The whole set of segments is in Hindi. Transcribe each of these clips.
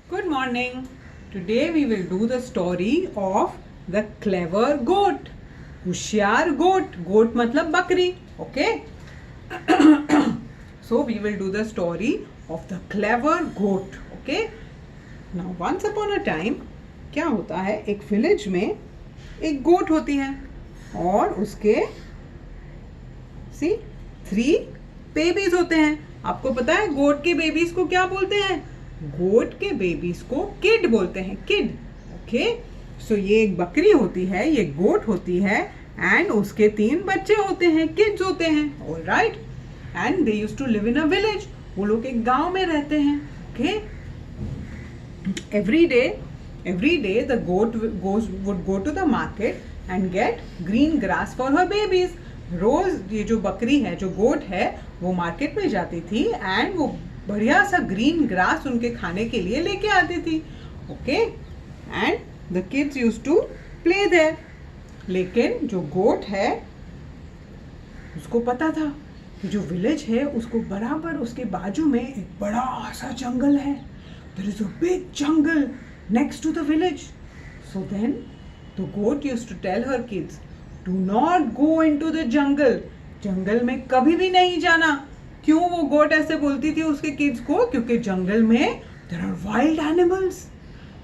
Good morning. Today we will do the story of the clever goat. होशियार goat. Goat मतलब बकरी. Okay. So we will do the story of the clever goat. Okay. Now once upon a time क्या होता है, एक विलेज में एक गोट होती है और उसके सी 3 बेबीज होते हैं. आपको पता है गोट के बेबीज को क्या बोलते हैं? गोट के बेबीज को किड बोलते हैं. किड. ओके. सो ये एक बकरी होती है, ये गोट होती है एंड उसके 3 बच्चे होते हैं, किड्स होते हैं. Alright. And they used to live in a village. वो लोग एक गांव में रहते हैं. Okay. Every day the goat would go to the market and get green grass for her babies. रोज ये जो बकरी है, जो गोट है, वो मार्केट में जाती थी एंड वो बढ़िया सा ग्रीन ग्रास उनके खाने के लिए लेके आती थी. Okay. And the kids used to play there. लेकिन जो गोट है उसको पता था कि जो विलेज है उसको बराबर उसके बाजू में एक बड़ा सा जंगल है. There is a big jungle next to the village. So then the goat used to tell her kids, do not go into the jungle. जंगल में कभी भी नहीं जाना. क्यों वो गोट ऐसे बोलती थी उसके किड्स को? क्योंकि जंगल में there are wild animals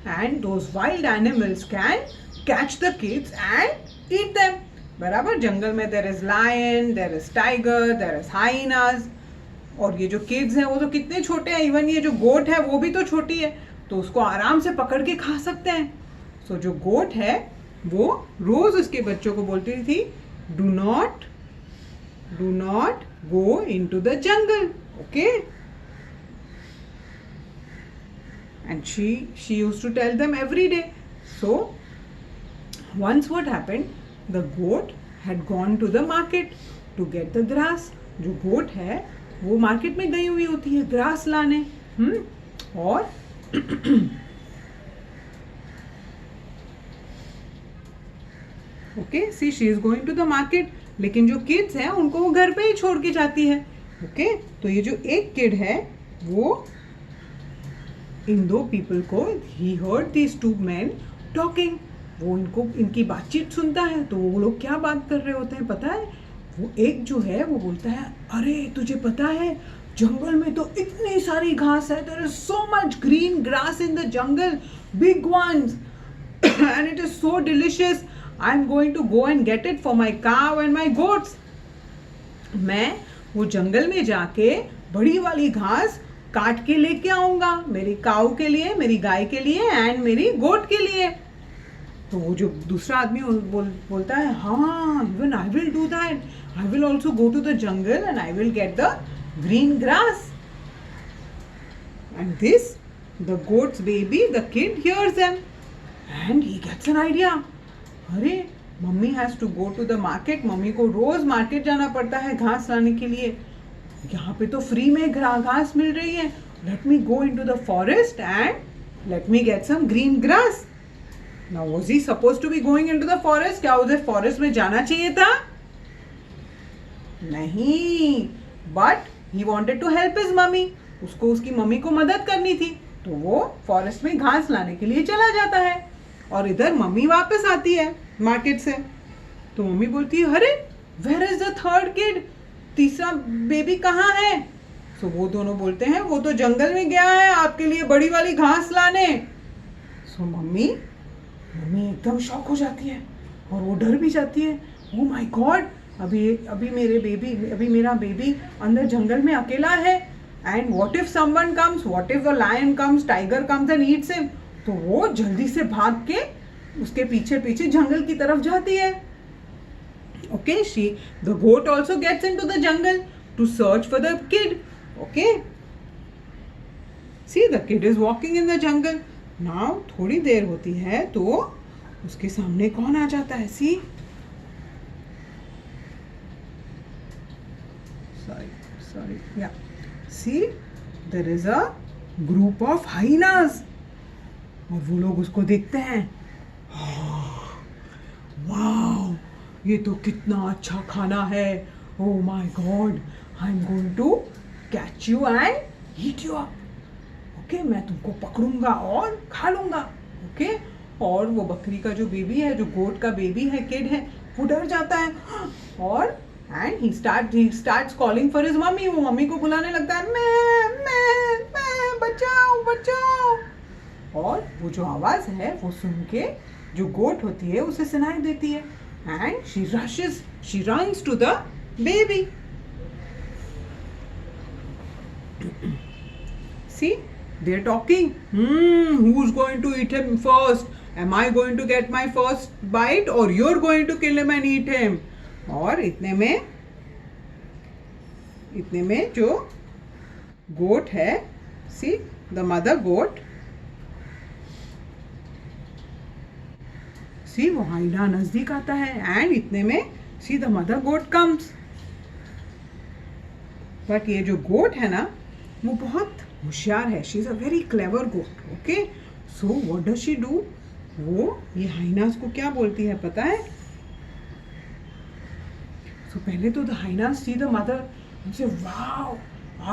and those wild animals can catch the kids and eat them. बराबर. जंगल में there is lion, there is tiger, there is hyenas. और ये जो किड्स हैं वो तो कितने छोटे हैं. इवन ये जो गोट है वो भी तो छोटी है, तो उसको आराम से पकड़ के खा सकते हैं. सो जो गोट है वो रोज उसके बच्चों को बोलती थी, do not go into the jungle. Okay. And she used to tell them every day. So once what happened, the goat had gone to the market to get the grass. जो गोट है वो मार्केट में गई हुई होती है ग्रास लाने. और okay, see she is going to the market. लेकिन जो किड्स हैं उनको वो घर पे ही छोड़ के जाती है. ओके. तो ये जो एक किड है वो इन 2 पीपल को, he heard these 2 men talking. वो इनकी बातचीत सुनता है. तो वो लोग क्या बात कर रहे होते हैं पता है? वो एक जो है वो बोलता है, अरे तुझे पता है जंगल में तो इतनी सारी घास है. There is so much green grass in the jungle, big ones, and it is so delicious. I am going to go and get it for my cow and my goats. मैं वो जंगल में जाके बड़ी वाली घास काट के लेके आऊंगा मेरी काऊ के लिए, मेरी गाय के लिए एंड मेरी गोट के लिए. तो वो जो दूसरा आदमी बोलता है, हाँ, even I will do that. I will also go to the jungle and I will get the green grass. And this the goat's baby, the kid hears them and he gets an idea. अरे mummy has to go to the market. Mummy को रोज मार्केट जाना पड़ता है घास लाने के लिए. यहाँ पे तो फ्री में घास मिल रही है. Let me go into the forest and let me get some green grass. Now was he suppose to be going into the forest? क्या उसे फॉरेस्ट में जाना चाहिए था? नहीं. But he wanted to help his mummy. उसको उसकी मम्मी को मदद करनी थी, तो वो फॉरेस्ट में घास लाने के लिए चला जाता है. और इधर मम्मी वापस आती है मार्केट से. तो मम्मी बोलती है, अरे where is the third kid? तीसरा बेबी कहाँ है? सो वो दोनों बोलते हैं, वो तो जंगल में गया है आपके लिए बड़ी वाली घास लाने. सो मम्मी एकदम शॉक हो जाती है और वो डर भी जाती है. ओ माय गॉड, अभी मेरा बेबी अंदर जंगल में अकेला है. And what if someone comes, what if the lion comes, tiger comes and eats him. तो वो जल्दी से भाग के उसके पीछे पीछे जंगल की तरफ जाती है. Okay. The goat also gets into the jungle to search for the kid. Okay. See the kid is walking in the jungle. Now थोड़ी देर होती है तो उसके सामने कौन आ जाता है? सी सॉरी या see there is a group of hyenas. और वो लोग उसको देखते हैं. वाओ, ये तो कितना अच्छा खाना है. Oh my god, I am going to catch you and eat you up. Okay मैं तुमको पकड़ूंगा और खा लूंगा। ओके और वो बकरी का जो बेबी है, जो गोट का बेबी है, किड है, वो डर जाता है और and he starts calling for his mummy. वो मम्मी को बुलाने लगता है, मैं बचाओ बचाओ। और वो जो आवाज है वो सुन के जो गोट होती है उसे सुनाई देती है and she runs to the baby. See, they're talking. Who's going to eat him first? Am I going to get my first bite or you're going to kill him and eat him? और इतने में जो गोट है, see the mother goat, see वो हाइना नजदीक आता है एंड इतने में see the mother goat comes. But ये जो गोट है ना वो बहुत होशियार है। She is a very clever goat. Okay so what does she do? वो ये हाइनास को क्या बोलती है पता है? सो पहले तो the hyenas see the mother and से वाओ,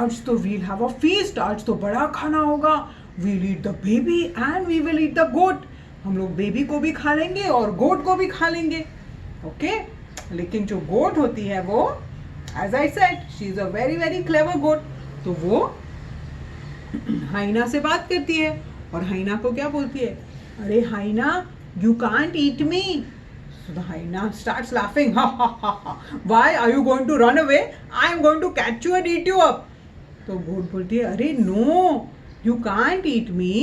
आज तो वील हैव अ फीस्ट, आज तो बड़ा खाना होगा। We'll eat the baby and we will eat the goat. हम लोग बेबी को भी खा लेंगे और गोट को भी खा लेंगे। ओके लेकिन जो गोट होती है वो, as I said, she is a very very clever goat. तो वो हाइना से बात करती है और हाइना को क्या बोलती है? अरे hyena, you can't eat me. So the hyena starts laughing. Ha ha ha ha. Why are you going to run away? I am going to catch you and eat you up. तो गोट बोलती है, अरे no, you can't eat me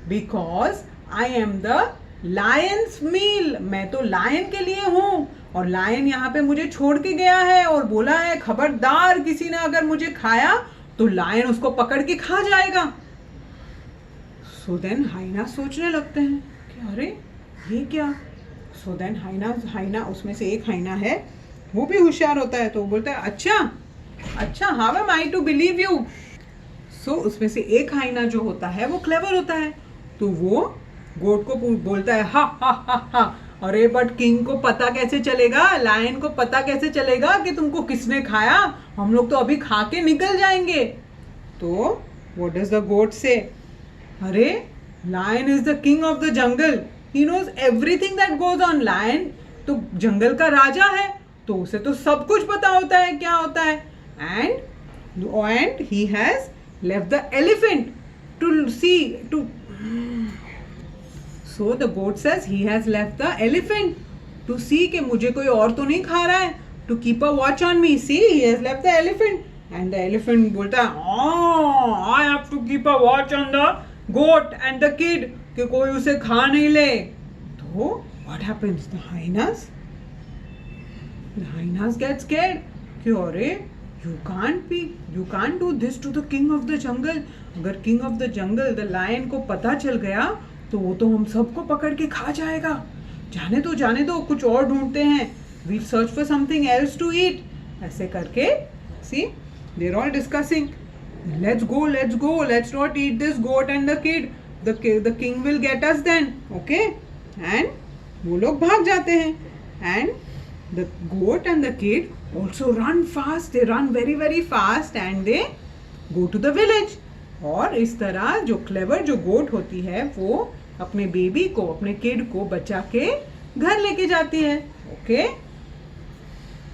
because I am the lion's meal. मैं तो लायन के लिए हूँ और लायन यहाँ पे मुझे छोड़ के गया है और बोला है खबरदार किसी ने अगर मुझे खाया तो लायन उसको पकड़ के खा जाएगा। सो देन हाइना सोचने लगते हैं कि अरे ये क्या। सो देन हाइना उसमें से एक हाइना है, वो भी होशियार होता है, तो वो बोलता है अच्छा how am I to believe you. So उसमें से एक हाइना जो होता है वो क्लेवर होता है, तो वो गोट को बोलता है हा हा हा हा, अरे बट किंग को पता कैसे चलेगा, लायन को पता कैसे चलेगा कि तुमको किसने खाया? हम लोग तो अभी खा के निकल जाएंगे। तो व्हाट डज द गोट से? अरे lion is the king of the jungle, he knows everything that goes on. Lion तो जंगल का राजा है, तो उसे तो सब कुछ पता होता है क्या होता है। And he has left the elephant to see to. So the goat says he has left the elephant to see कि मुझे कोई और तो नहीं खा रहा है, to keep a watch on me. See, he has left the elephant. And the elephant बोलता है, oh, I have to keep a watch on the goat and the kid कि कोई उसे खा नहीं ले। तो what happens? The hyenas get scared कि अरे you can't do this to the king of the jungle. अगर king of the jungle, the lion को पता चल गया तो वो तो हम सबको पकड़ के खा जाएगा। जाने दो कुछ और ढूंढते हैं। We'll search for something else to eat. ऐसे करके see they're all discussing. Let's go. Let's not eat this goat and the kid. The king will get us then. Okay? And वो लोग भाग जाते हैं। And the goat and the kid also run fast. They run very very fast and they go to the village. और इस तरह जो क्लेवर जो गोट होती है वो अपने बेबी को, अपने किड को बचा के घर लेके जाती है। ओके